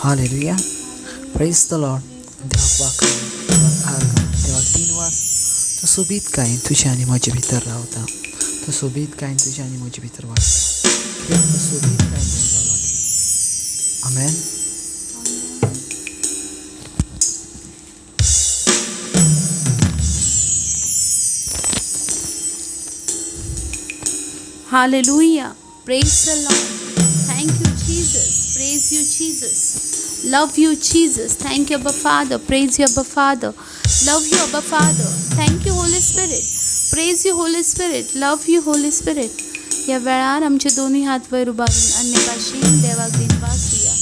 Hallelujah. Praise the Lord. देवाक तीन वास तो सोबीत काय तुझ्या आणि म्हजे भितर रावता. तो सोबीत काय तुझ्या आणि म्हजे भितर वाचता. कित्याक तो सोबीत काय म्हणपाक लागला. आमेन. Hallelujah. Praise the Lord. Thank you, Jesus. Praise you, Jesus. Love you, Jesus. Thank you, Abba Father. Praise you, Abba Father. Love you, Abba Father. Thank you, Holy Spirit. Praise you, Holy Spirit. Love you, Holy Spirit. या वेळार आमचे दोन्ही हात वयर उबारून अन्य भाशेन देवाक दिन वासुया.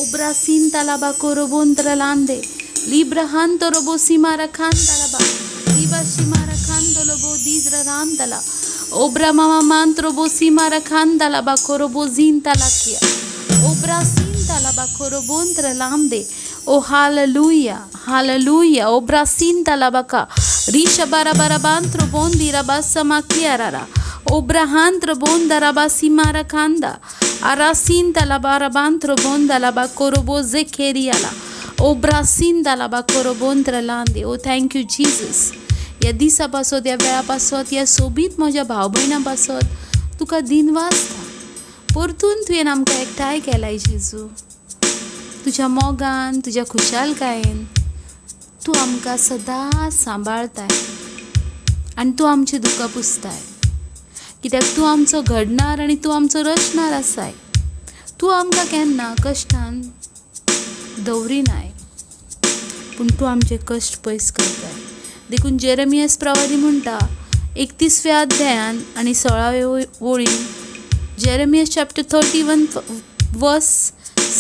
ओब्रासीन तालाबा कोरोबोन तरलांदे लिब्रहान तोरोबो सीमारा खान तालाबा लिबा सीमारा खान दोलोबो दीजरा रान तला ओब्रा मामा मांत्रो बो सीमारा खान तालाबा कोरोबो जीन तलाकिया ओब्रा सीन तालाबा कोरोबोन तरलांदे. ओ हालेलुया हालेलुया. ओब्रा सीन तालाबा का रीशा बारा बारा बांत्रो बोन दीरा बासमा किया रारा ओब्राहान त्रोबोन दराबा सीमारा खांदा Arasin talabara bantro bon dalaba korobo zekeriala. Obrasin dalaba korobon tralande. Oh, thank you, Jesus. या दिसा पासत या वेळा पासत या सोबीत म्हज्या भाव भयणां पासत तुका दिन वाजता. परतून तुवें आमकां एकठांय केलाय जेजू. तुज्या मोगान तुज्या खुशालकायेन तूं आमकां सदांच सांबाळताय आनी तूं आमची दुकां पुसताय. कित्याक तूं आमचो घडणार आनी तूं आमचो रचणार आसाय. तूं आमकां केन्ना कश्टान दवरिनाय पूण तूं आमचे कश्ट पयस करताय. देखून जेरेमियास प्रवादी म्हणटा 31व्या अध्यायान आनी 16व्या वळीन जेरेमियास चॅप्टर 31 वर्स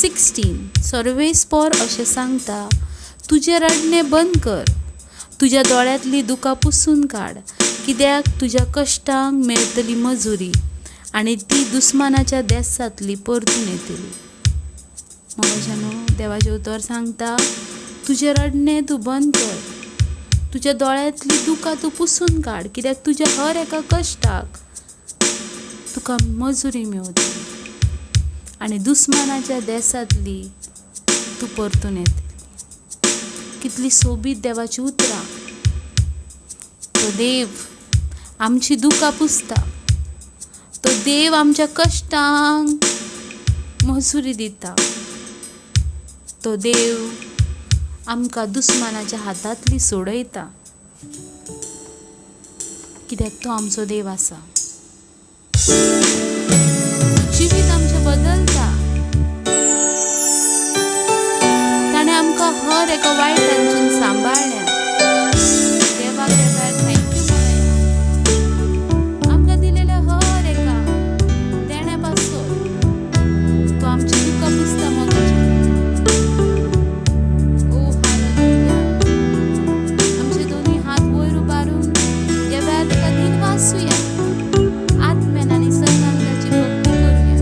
16 सर्वेस्पोर अशें सांगता, तुजें रडणें बंद कर, तुज्या दोळ्यांतलीं दुकां पुसून काड, कित्याक तुज्या कश्टांक मेळटली मजुरी आनी ती दुस्मानाच्या देसांतली परतून येतली. मोगाच्यानो देवाचें उतर सांगता, तुजें रडणें तूं बंद कर, तुज्या दोळ्यांतलीं दुकां तूं पुसून काड, कित्याक तुज्या हर एका कश्टाक तुका मजुरी मेळटली आनी दुस्मानाच्या देसांतली तूं परतून येतली. कितली सोबीत देवाची उतरां. तो देव आमची दुकां पुसता. तो देव आमच्या कश्टांक मजुरी दिता. तो देव आमकां दुस्मानाच्या हातांतली सोडयता, कित्याक तो आमचो देव आसा. जिवीत आमचें बदलता. ताणें आमकां हर एका वायटांच्यान सांबाळल्या. देवाक थँक्यू म्हणाया. आमकां दिलेल्या हर एका देण्या पासून तो आमची दुकां पुसता. मोगाचें आमचे दोन्ही हात वयर उबारून या वेळार ताका दिन वाचुया. आत्म्यान आनी सत्यान ताची भक्ती करुया.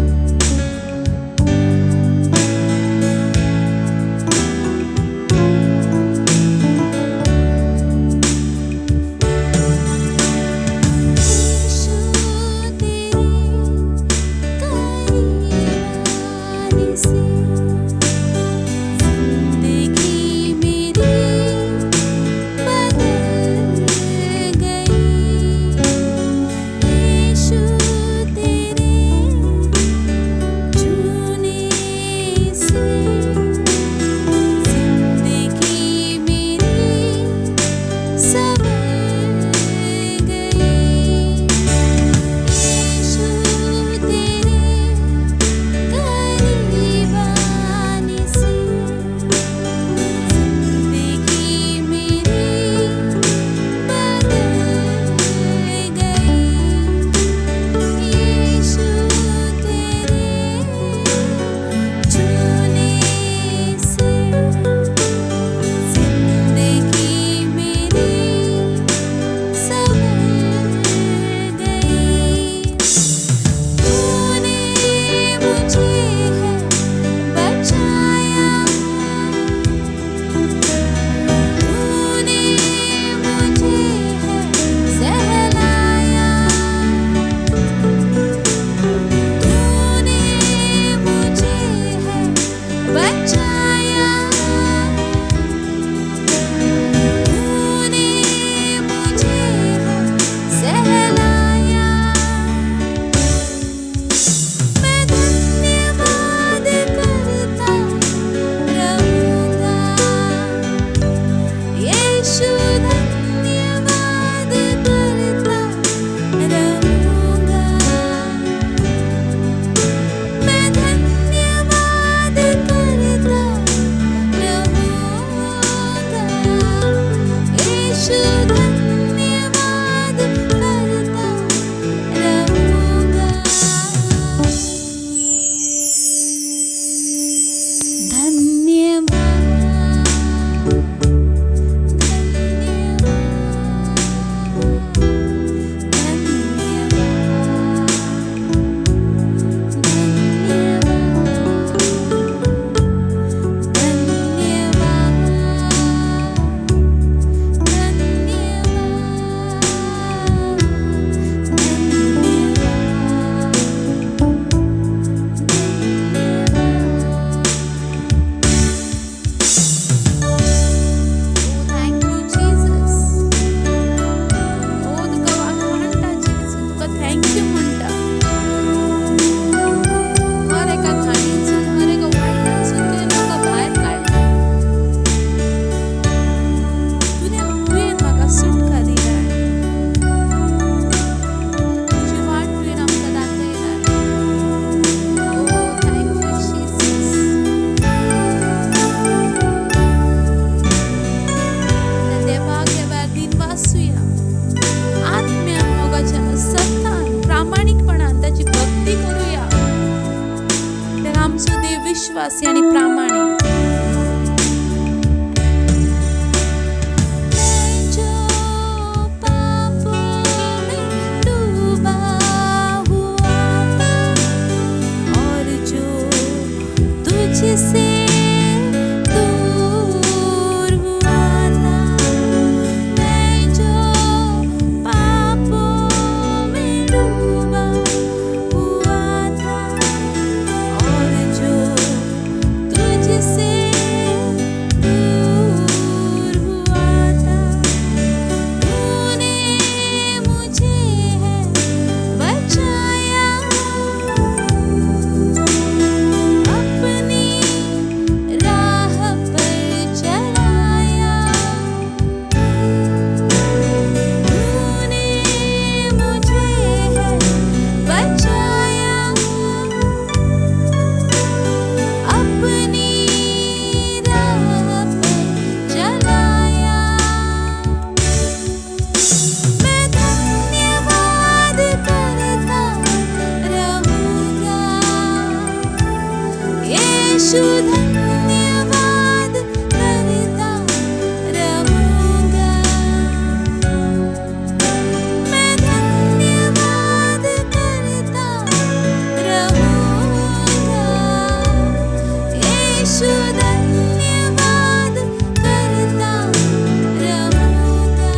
विश्वासी आणि प्रामाणिक. तुझसे दूर हुआ था, मैं जो पापों में डूबा हुआ था और जो तुझसे दूर हुआ था, तूने मुझे है बचाया, अपनी राह पर चलाया, तूने मुझे है बचाया, अपनी राह पर चलाया. मैं धन्यवाद करता रहूंगा, यीशु धन्यवाद करता रहूंगा. मैं धन्यवाद करता रहूंगा, यीशु धन्यवाद करता रहूंगा.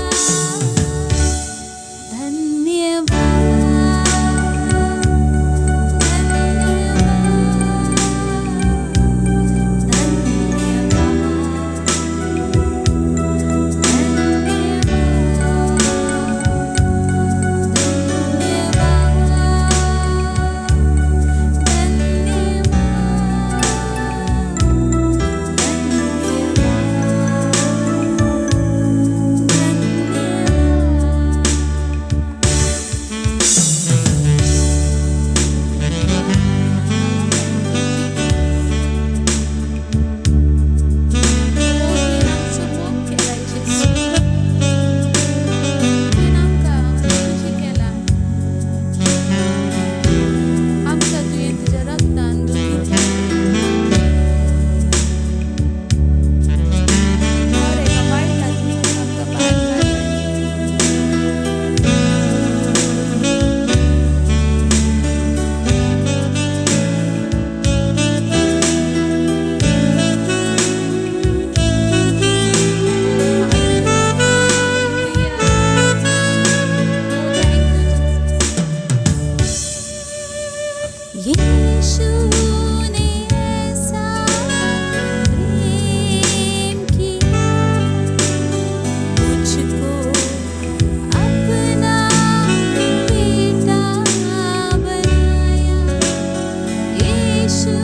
यीशु ने ऐसा प्रेम किया, मुझको अपना बेटा बनाया. यीशु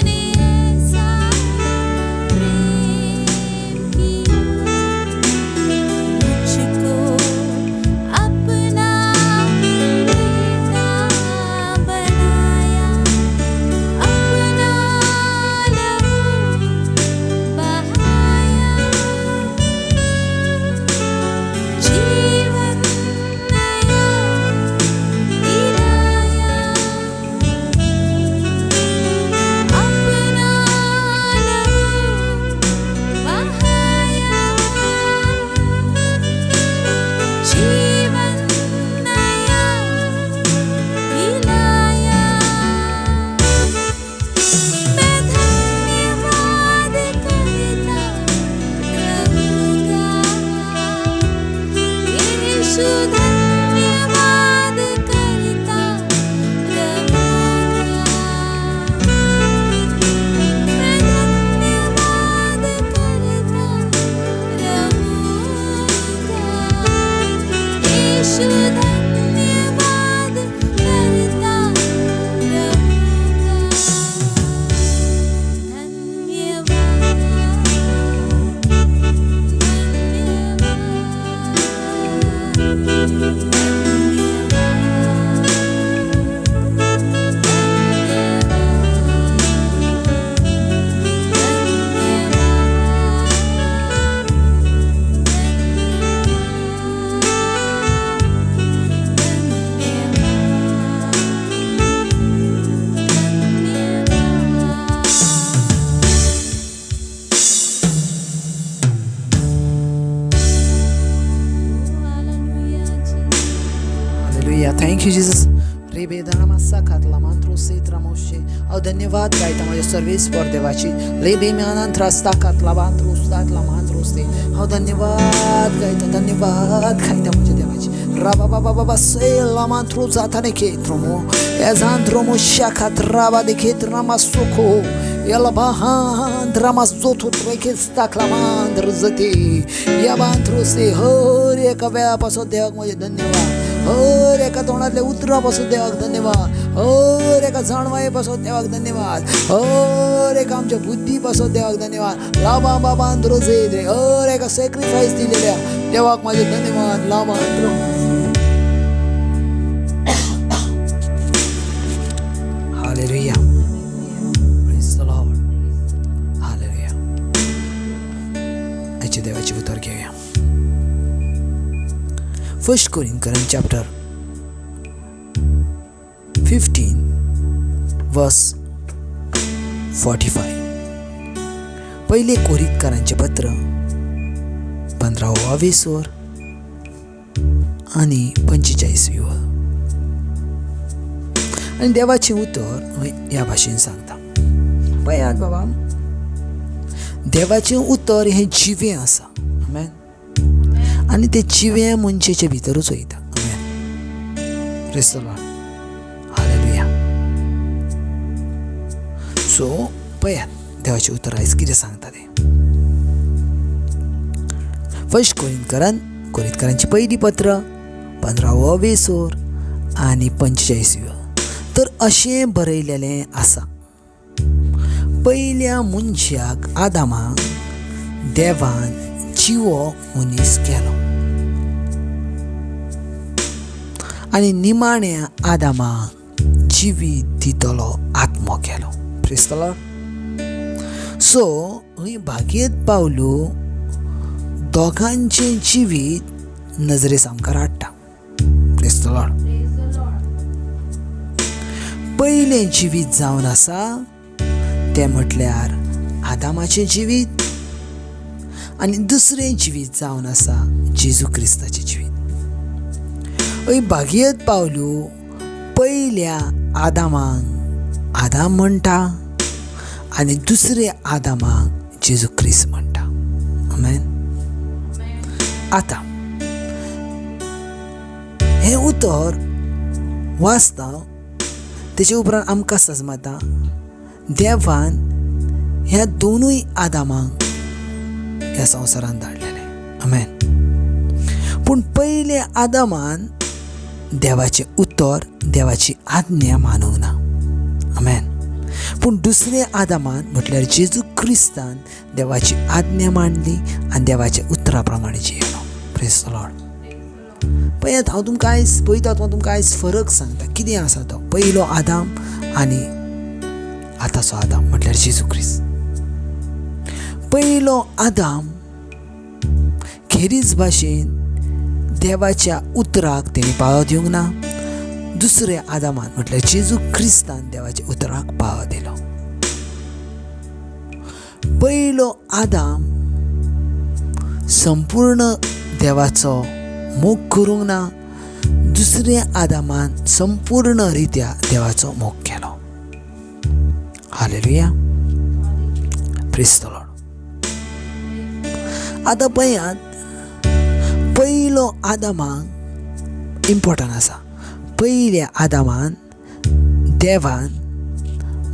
ने ऐसा प्रेम किया, मुझको अपना बेटा बनाया. Thank you Jesus. रे बेदाना मासा खातला मांत्रो सेत्रा मोशे. धन्यवाद गायता माझ्या सर्वेस पर देवाची. ले बे म्यानांत रस्ता खातला बांत्रो सातला मांत्रो से. धन्यवाद गायता गायता माझ्या देवाची. राबा बाबा बाबा सेला मांत्रो जाताने केत्रोमो. एझांत्रोमो शाखात राबा de केत्रमा सोखो. Ela bahandra mas zoto treke stakla mandr zati या बांधरो से हर एका वेळापासून देवाक माझे धन्यवाद. हर एका तोंडातल्या उतरापासून देवाक धन्यवाद. हर एका जाणवायेपासून देवाक धन्यवाद. हर एका आमच्या बुद्धीपासून देवाक धन्यवाद. लाबा बाबांद्रो जे रे हर एका सॅक्रिफाईस दिलेल्या देवाक माझे धन्यवाद. लाबांद्रो हालेलुया. देवाची उतर घेऊया. 1 कोरिन्थियन चॅप्टर 15 वर्स 45. पहिले कोरिन्थियरांचे पत्र 15वा वेसवर आणि 45वी. आणि देवाचे उत्तर या भाषेने सांगता. पळयात बाबा, देवाचे उत्तर हे जिवे आसा. आमेन. आणि ते जिवे मनशेच्या भितरूच वयता. आमेन. Praise the Lord. Hallelujah. So पळयात देवाचे उत्तर आयज कितें सांगता ते. 1 कोरिन्थियरांची पहिली पत्र 15वा वेसोर आणि 45वी. तर अशें बरयलेलें आसा. पयल्या मनशाक आदामाक देवान जिवो मनीस केलो आनी निमाण्या आदामाक जिवीत दितलो आत्मो केलो. Praise the Lord. सो ही भागयेत पावलो दोगांचे जिवीत नजरेस आमकां हाडटा. Praise the Lord. पयलें जिवीत जावन आसा ते म्हटल्यार आदामाचें जिवीत आनी दुसरें जिवीत जावन आसा जेजू क्रिस्ताचें जिवीत. हय भागयेत पावलो पयल्या आदामाक आदाम म्हणटा आनी दुसऱ्या आदामाक जेजू क्रिस्त म्हणटा. आमेन. आतां हें उतर वाचता तेचे उपरांत आमकां समजता देवान ह्या दोनूय आदामांक ह्या संवसारांत धाडलेले. आमेन. पूण पयल्या आदामान देवाचें उतर देवाची आज्ञा मानूंक ना. आमेन. पूण दुसऱ्या आदामान म्हटल्यार जेजू क्रिस्तान देवाची आज्ञा मांडली आनी देवाच्या उतरा प्रमाणे जियेलो. Praise the Lord. पळयात हांव तुमकां आयज पळयता तुमकां आयज फरक सांगता कितें आसा तो. पयलो आदाम आनी आतांचो आदाम म्हटल्यार जेजू क्रिस्त. पयलो आदाम खेरीज भाशेन देवाच्या उतराक तेणी पाळो दिवंक ना. दुसऱ्या आदामान म्हटल्यार जेजू क्रिस्तान देवाच्या उतराक पाळो दिलो. पयलो आदाम संपूर्ण देवाचो मोग करूंक ना. दुसऱ्या आदामान संपूर्ण रित्या देवाचो मोग केलो. हालेलुया. Praise the Lord. आतां पळयात पयलो आदामाक इम्पॉर्टंट आसा. पयल्या आदामान देवान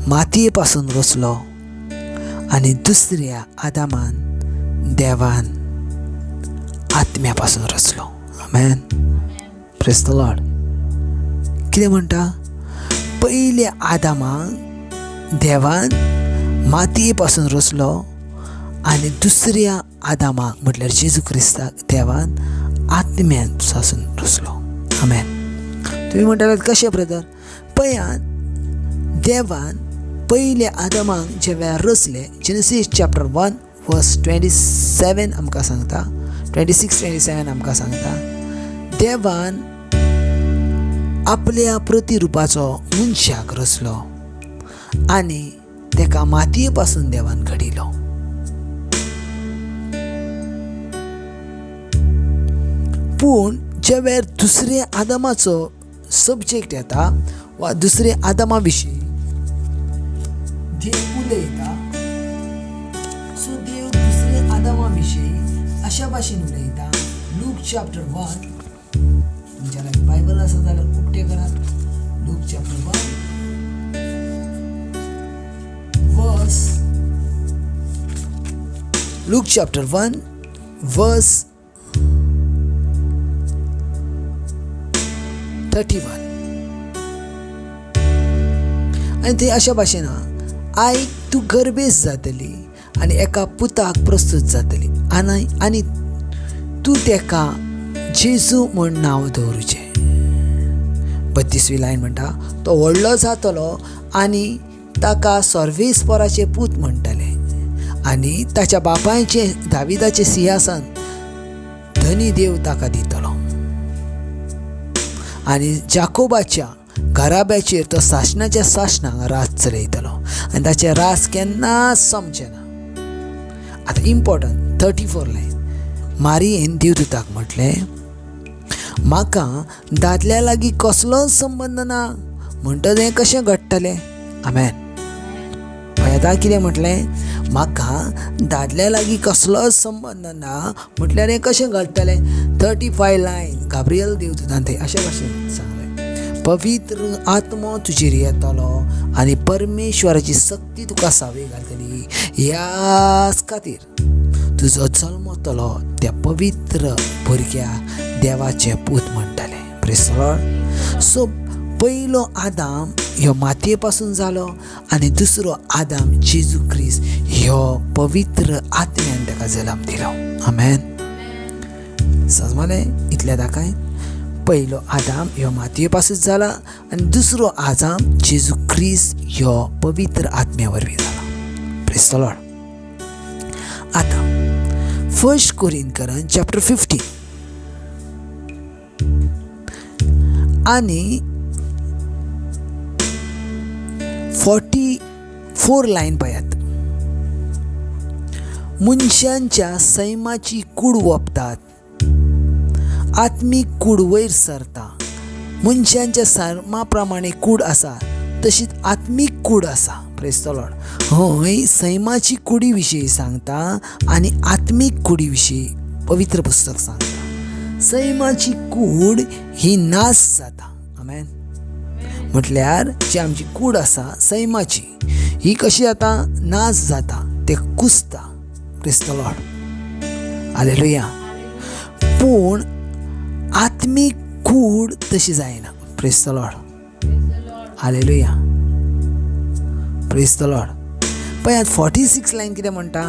मातये पासून रचलो आनी दुसऱ्या आदामान देवान आत्म्या पासून रचलो. आमेन. Praise the Lord. कितें म्हणटा. पयल्या आदामाक देवान मातये पासून रचलो आनी दुसऱ्या आदामाक म्हटल्यार जेजू क्रिस्ताक देवान आत्म्यान पासून रचलो. आमेन. तुम्ही म्हणटात कशें ब्रदर. पळयात देवान पयल्या आदामाक जे वेळार रचले जेनेसीस चॅप्टर 1 वर्स 27 आमकां सांगता. 26-27 आमकां सांगता. देवान आपल्या प्रतिरुपाचो मनशाक रचलो आनी तेका मातये पासून देवान घडिलो. पूण ज्या वेळार दुसऱ्या आदामाचो सब्जेक्ट येता वा दुसरे आदामा विशीं देव उलयता. सो देव दुसरे आदामा विशीं अशा भाशेन उलयता. लूक चॅप्टर 1, तुमच्या लागीं बायबल आसा जाल्यार उक्तें करात. लूक चॅप्टर 1 वर्स Luke chapter 1 verse 31. आणि ते अशा भाशेन आयक तूं गर्भेस जातली आनी एका पुताक प्रस्तुत जातली आनी तूं तेका जेजू म्हूण नांव दवरुचें. 32वी लायन म्हणटा, तो व्हडलो जातलो आनी ताका सर्वेस्पराचे पूत म्हणटले आनी ताच्या बापायचे दाविदाचे सिंहासन धनी देव ताका दितलो आनी जाकोबाच्या घराब्याचेर तो शासनाच्या शासनाक राज चलयतलो आनी ताचें राज केन्नाच समचेना. आतां इम्पॉर्टंट 34 लायन. मारियेन देवदूताक म्हटलें, म्हाका दादल्या लागीं कसलोच संबंद ना, म्हणटच हें कशें घडटलें? आमेन. आतां कितें म्हटलें? म्हाका दादल्या लागीं कसलोच संबंद ना म्हटल्यार हें कशें घडटलें? 35 लायन. गाब्रियल देवदूतान थंय अशे भाशेन सांगलें, पवित्र आत्मो तुजेर येतलो आनी परमेश्वराची शक्ती तुका सावय घालतली. ह्याच खातीर तुजो जल्म जातलो त्या पवित्र भुरग्याक देवाचें पूत म्हणटले. Praise the Lord. सो पयलो आदाम ह्यो मातये पासून जालो आनी दुसरो आदाम जेजू ख्रिस्त ह्यो पवित्र आत्म्यान ताका जल्म दिलो. आमेन. समजलें? इतल्या दाखय. पयलो आदाम ह्यो मातये पासून जाला आनी दुसरो आदाम जेजू ख्रिस्त ह्यो पवित्र आत्म्या वरवीं जाला. Praise the Lord. आतां 1 कोरिंथीयन चॅप्टर 15 आनी 44 लायन पळयात. मनशांच्या सैमाची कूड ओंपतात, आत्मीक कूड वयर सरता. मनशांच्या सैमा प्रमाणे कूड आसा तशीच आत्मीक कूड आसा. Praise the Lord. हय, सैमाची कुडी विशीं सांगता आनी आत्मीक कुडी विशीं पवित्र पुस्तक सांगता. सैमाची कूड ही नाश जाता. आमेन. म्हटल्यार जी आमची कूड आसा सैमाची ही कशी जाता? नाश जाता, ते कुसता. Praise the Lord. हालेलुया. पूण आत्मीक कूड तशी जायना. Praise the Lord. Hallelujah. Praise the Lord. पळयात 46 लायन कितें म्हणटा?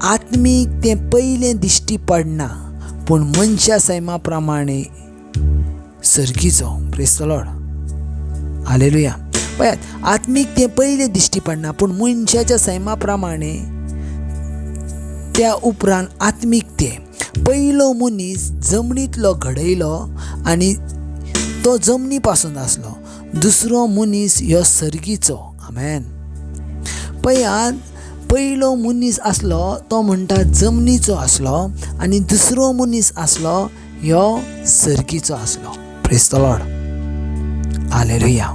आत्मीक तें पयलें दिश्टी पडना पूण मनशा सैमा प्रमाणे सर्गीचो. Praise the Lord. हालेलुया. पळयात, आत्मीक तें पयलें दिश्टी पडना पूण मनशाच्या सैमा प्रमाणे त्या उपरांत आत्मीक तें. पयलो मनीस जमनींतलो घडयलो आनी तो जमनी पासून आसलो. दुसरो मनीस ह्यो सर्गीचो. आमेन. पळयात, पयलो मनीस आसलो तो म्हणटा जमनीचो आसलो आनी दुसरो मनीस आसलो ह्यो सर्गीचो आसलो. Praise the Lord. हालेलुया.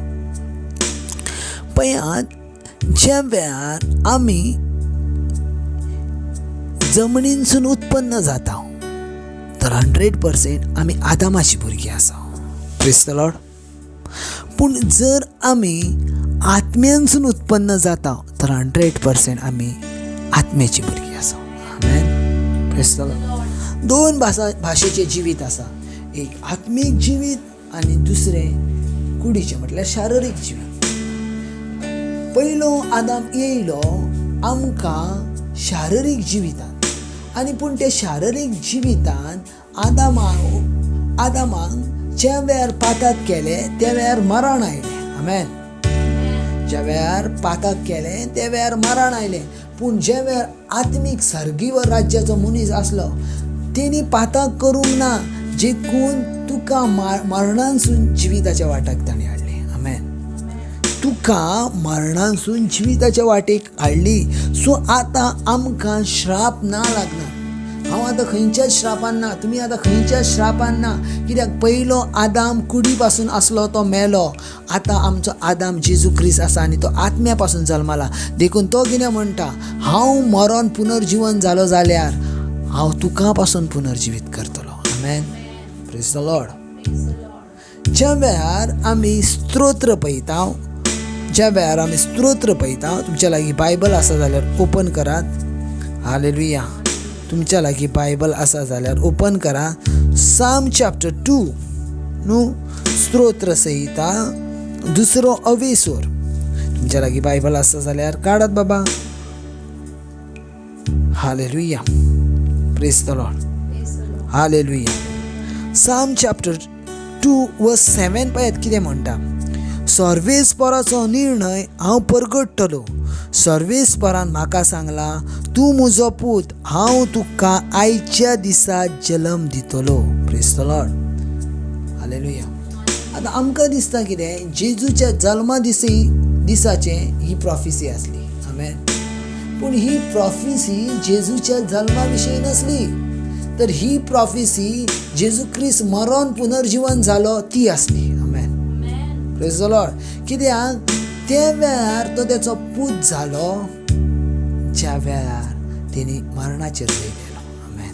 पळयात, ज्या वेळार आमी जमनीनसून उत्पन्न जाता तर 100% आमी आदामाची भुरगीं आसा. Praise the Lord. पूण जर आमी आत्म्यांसून उत्पन्न जाता तर 100% आमी आत्म्याची भुरगीं आसा. आमेन. Praise the Lord. 2 भाशेचे जिवीत आसा. एक आत्मीक जिवीत आनी दुसरें कुडीचें म्हटल्यार शारिरीक जिवीत. पयलो आदाम येयलो आमकां शारिरीक जिवितान आनी पूण त्या शारिरीक जिवितान आदामाक ज्या वेळार पाताक केलें त्या वेळार मरण आयलें. आमेन. ज्या वेळार पाताक केलें त्या वेळार मरण आयलें. पूण ज्या वेळार आत्मीक सर्गी व राज्याचो मनीस आसलो तेणी पाताक करूंक ना, जेकून तुका मरणांसून जिविताच्या वाटाक ताणें हाडली. आमेन. तुका मरणांसून जिविताच्या वाटेक हाडली. सो आतां आमकां श्राप ना लागना. हांव आतां खंयच्याच श्रापान ना, तुमी आतां खंयच्याच श्रापान ना. कित्याक पयलो आदाम कुडी पासून आसलो तो मेलो. आतां आमचो आदाम जेजू ख्रिस्त आसा आनी तो आत्म्या पासून जल्मला. देखून तो कितें म्हणटा, हांव मरोन पुनर्जीवन जालो जाल्यार हांव तुका पासून पुनर्जिवीत करतलो. आमेन. Praise the Lord. ज्या वेळार आमी स्तोत्र पळयता, तुमच्या लागीं बायबल आसा जाल्यार ओपन करात. हालेलुया. तुमच्या लागीं बायबल आसा जाल्यार ओपन करा. साम चॅप्टर 2 न्हू, स्तोत्र संहिता 2 अवेसोर. तुमच्या लागीं बायबल आसा जाल्यार काडात बाबा. Hallelujah. Praise the Lord. Hallelujah. Psalm chapter 2 verse 7 पळयात कितें म्हणटा. सर्वेस्पराचो निर्णय हांव परगटतलो. सर्वेस्परान म्हाका सांगला, तूं म्हजो पूत, हांव तुका आयच्या दिसा जल्म दितलो. Praise the Lord. हालेलुया. आतां आमकां दिसता कितें, जेजूच्या जल्मा दिसाचे ही प्रॉफिसी आसली. आमेन. पूण ही प्रॉफिसी जेजूच्या जल्मा विशीं नसली, तर ही प्रॉफिसी जेजू ख्रिस्त मरोन पुनर्जीवन जालो ती आसली. आमेन. Praise the Lord. कित्याक त्या वेळार तो तेचो पूत जालो ज्या वेळार तेणी मरणाचेर जय केलो. आमेन.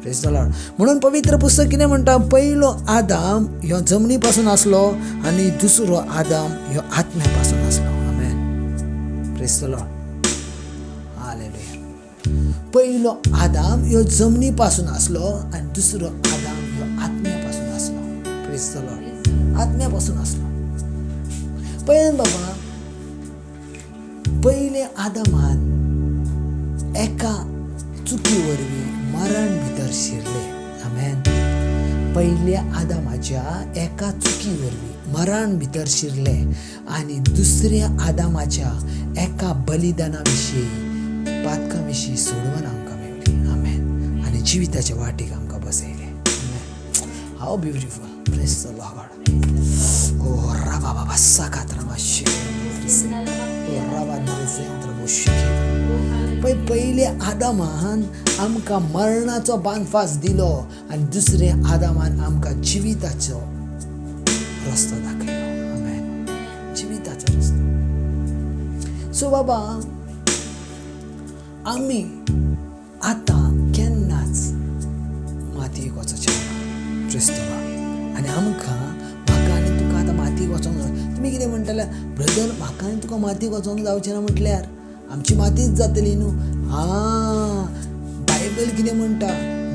Praise the Lord. म्हणून पवित्र पुस्तक कितें म्हणटा, पयलो आदाम ह्यो जमनी पासून आसलो आनी दुसरो आदाम ह्यो आत्म्या पासून आसलो. आमेन. Praise the Lord. हालेलुया. पयलो आदाम ह्यो जमनी पासून आसलो आनी दुसरो आदाम ह्यो आत्म्या पासून आसलो. Praise the Lord. आत्म्या पासून आसलो. पळयात बाबा, पयले आदामान एका चुकी वरवीं मरण भितर शिरले. आमेन. पयल्या आदामाच्या एका चुकी वरवीं मरण भितर शिरले आनी दुसऱ्या आदामाच्या एका बलिदाना विशीं, पातका विशीं सोडवण आमकां मेळ्ळी. आमेन. आनी जिविताच्या वाटेक आमकां बसयले. आमेन. How beautiful. Praise the Lord. ओ राबा बाबा साकात्रा माशे. ओ राबा नरेंद्र मोशे. पयल्या आदामान आमकां मरणाचो बांदफास दिलो आनी दुसऱ्या आदामान आमकां जिविताचो रस्तो दाखयलो. आमेन. जिविताचो रस्तो. सो बाबा, आमी आतां केन्नाच मातयेक वचचें ना. Praise the Lord. आनी आमकां, म्हाका आनी तुका आतां मातयेक वचोंक जाय. तुमी कितें म्हणटले, ब्रदर म्हाका आनी तुका मातयेक वचोंक जावचें ना म्हटल्यार आमची मातीच जातली न्हू. बायबल कितें म्हणटा,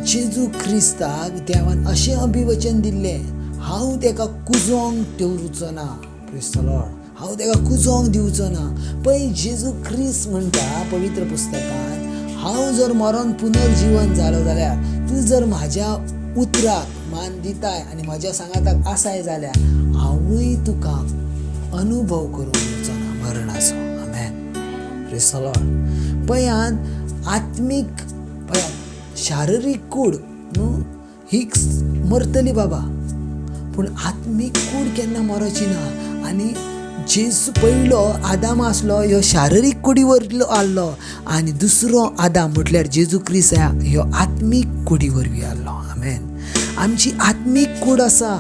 जेजू ख्रिस्ताक देवान अशें अभिवचन दिल्लें, हांव तेका कुजोंक दवरुचो ना. Praise the Lord. हांव तेका कुजोंक दिवचो ना. पळय, जेजू ख्रिस्त म्हणटा पवित्र पुस्तकांत, हांव जर मरोन पुनर्जीवन जालो जाल्यार तूं जर म्हाज्या उतराक मान दिताय आनी म्हाज्या सांगाताक आसाय जाल्यार हांवूय तुका अनुभव करून दिवचो ना मरणाचो. आमेन. Praise the Lord. पळयात, आत्मीक, पळयात, शारिरीक कूड न्हू ही मरतली बाबा, पूण आत्मीक कूड केन्ना मरची ना. आनी जेजू पयलो आदाम आसलो ह्यो शारिरीक कुडी वरलो आसलो आनी दुसरो आदाम म्हटल्यार जेजू ख्रिस्त ह्यो आत्मीक कुडी वरवीं आसलो. आमेन. आमची आत्मीक कूड आसा,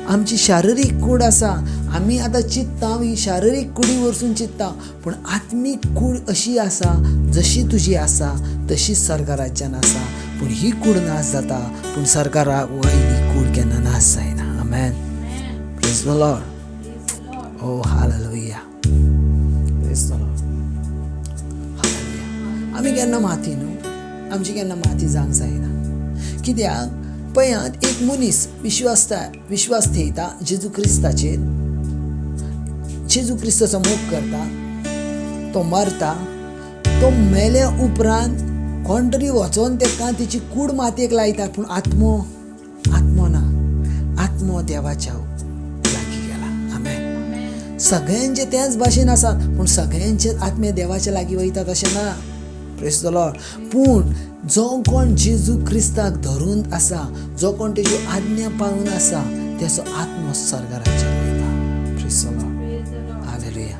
आमची शारिरीक कूड आसा. आमी आतां चिंतता ही शारिरीक कुडी वरसून चिंतता, पूण आत्मीक कूड अशी आसा, जशी तुजी आसा तशीच स्वर्गा राज्यान आसा. पूण ही कूड नाश जाता, पूण स्वर्गा वयली कूड केन्ना नाश जायना. आमेन. Praise the Lord. ओ hallelujah. Praise the Lord. Hallelujah. आमी केन्ना माती न्हू, आमची केन्ना माती जावंक जायना. कित्याक पळयात, एक मनीस विश्वास थेयता जेजू क्रिस्ताचेर, जेजू क्रिस्ताचो मोग करता, तो मरता, तो मेल्या उपरांत कोण तरी वचोन तेका तेची कूड मातयेक लायता, पूण आत्मो ना. आत्मो देवाच्या लागीं गेला. आमेन. सगळ्यांचे त्याच भाशेन आसा, पूण सगळ्यांचे आत्मे देवाच्या लागीं वयतात अशें ना. Praise the Lord. पूण जो कोण जेजू क्रिस्ताक धरून आसा, जो कोण तेज्यो आज्ञा पाळून आसा, तेचो आत्मो स्वर्गा राज्यात वयता. Praise the Lord. हालेलुया.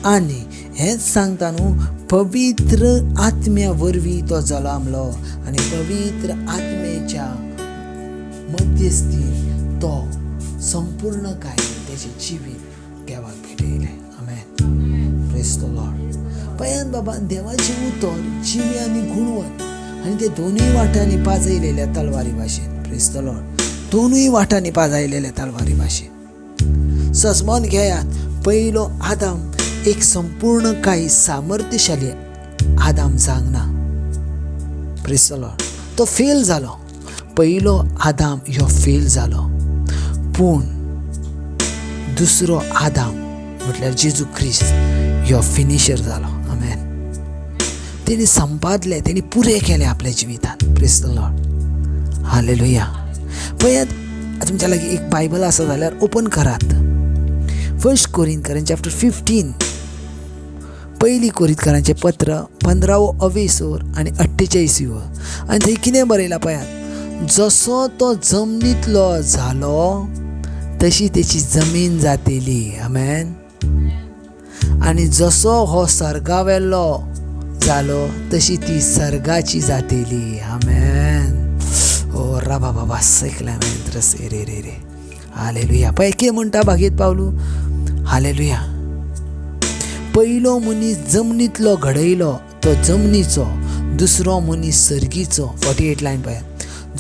आनी हेंच सांगता न्हू, पवित्र आत्म्या वरवीं तो जल्मलो आनी पवित्र आत्मेच्या मध्यस्थीन तो संपूर्ण काय त्याचे जिवीत देवाक भेटयले. आमेन. Praise the Lord. पळयात बाबा, देवाचे उतर जिवी आनी गुणवंत आनी ते दोनूय वाटांनी पाजयलेल्या तलवारी भाशेन. Praise the Lord. दोनूय वाटांनी पाजयलेल्या तलवारी भाशेन. सजमोन घेयात, पयलो आदाम एक संपूर्ण काही सामर्थ्यशाली आदाम जावंक ना. Praise the Lord. तो फेल जालो. पयलो आदाम ह्यो फेल जालो, पूण दुसरो आदाम म्हटल्यार जेजू ख्रिस्त ह्यो फिनिशर जालो. आमेन. तेणी संपादले, तेणी पुरे केले आपल्या जिवितांत. Praise the Lord. हालेलुया. पळयात, तुमच्या लागीं एक बायबल आसा जाल्यार ओपन करात. 1 कोरिंथकरांचे चॅप्टर 15, पयली कोरिंथकरांचें पत्र 15 आनी 48. आनी थंय कितें बरयलां पळयात. जसो तो जमनींतलो जालो तशी तेची जमीन जातेली. आमेन. आनी जसो हो सर्गावेलो जालो तशी ती सर्गाची जातेली. आमेन. ओ राबा बाबा सैकला मेंत्रस रे रे रे. हालेलुया. पळय कितें म्हणटा भागीत पावलू. हालेलुया. पयलो मनीस जमनींतलो घडयलो तो जमनीचो, दुसरो मनीस सर्गीचो. 48 लायन पळय.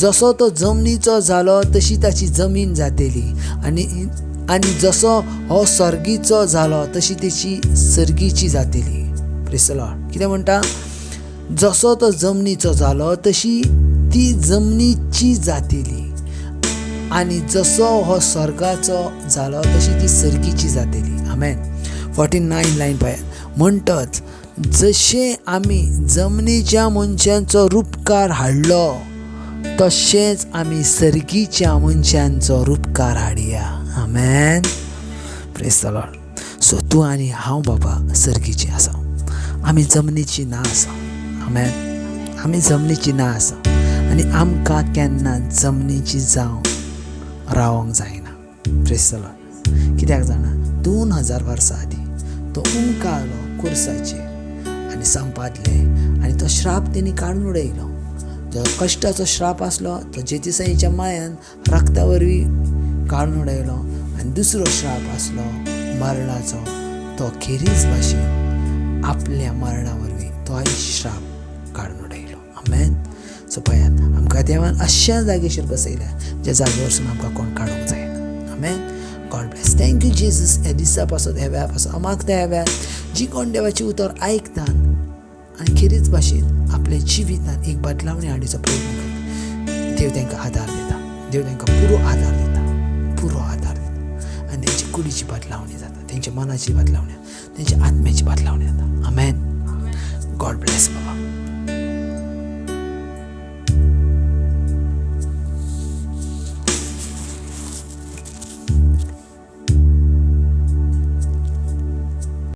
जसो तो जमनीचो जालो तशी ताची जमीन जातेली आनी जसो हो सर्गीचो जालो तशी तेची सर्गीची जातेली. Praise the Lord. कितें म्हणटा. जसो तो जमनीचो जालो तशी ती जमनीची जातेली आनी जसो हो स्वर्गाचो जालो तशी ती सर्गीची जातेली. आमेन. 49 लायन पळय. म्हणटच जशे आमी जमनीच्या मनशांचो रूपकार हाडलो तशेंच आमी सर्गीच्या मनशांचो रूपकार हाडया. आमेन. Praise the Lord. सो तूं आनी हांव बाबा सर्गीची आसा, आमी जमनीची ना आसा. आमेन. आमी जमनीची ना आसा आनी आमकां केन्ना जमनीची जावं रावंक जायना. Praise the Lord. कित्याक जाणा, 2000 वर्सां आदी तो उमकालो कुर्साचेर आनी संपादले आनी तो श्राप तेणी काडून उडयलो. जो कश्टाचो श्राप आसलो तो जेतिसाईच्या मायान रक्ता वरवीं काडून उडयलो आनी दुसरो श्राप आसलो मरणाचो, तो खेरीज भाशेन आपल्या मरणा वरवीं तोय श्राप काडून उडयलो. आमेन. सो पळयात, आमकां देवान अशा जागेचेर बसयल्या ज्या जागे वरसून आमकां कोण काडूंक जायना. आमेन. God bless. Thank you Jesus. ह्या दिसा पासून ह्या वेळा पासून मागता ह्या वेळार जी कोण देवाची उतर आयकतात आनी खेरीज भाशेन आपल्या जिवितांत एक बदलावणी हाडीचो प्रयत्न करता, देव तांकां आदार दिता. देव तांकां पुरो आदार दिता, पुरो आदार दिता आनी तेंची कुडीची बदलावणी जाता, तेंच्या मनाची बदलावणी, तेंच्या आत्म्याची बदलावणी जाता. आमेन. गॉड ब्लेस बाबा.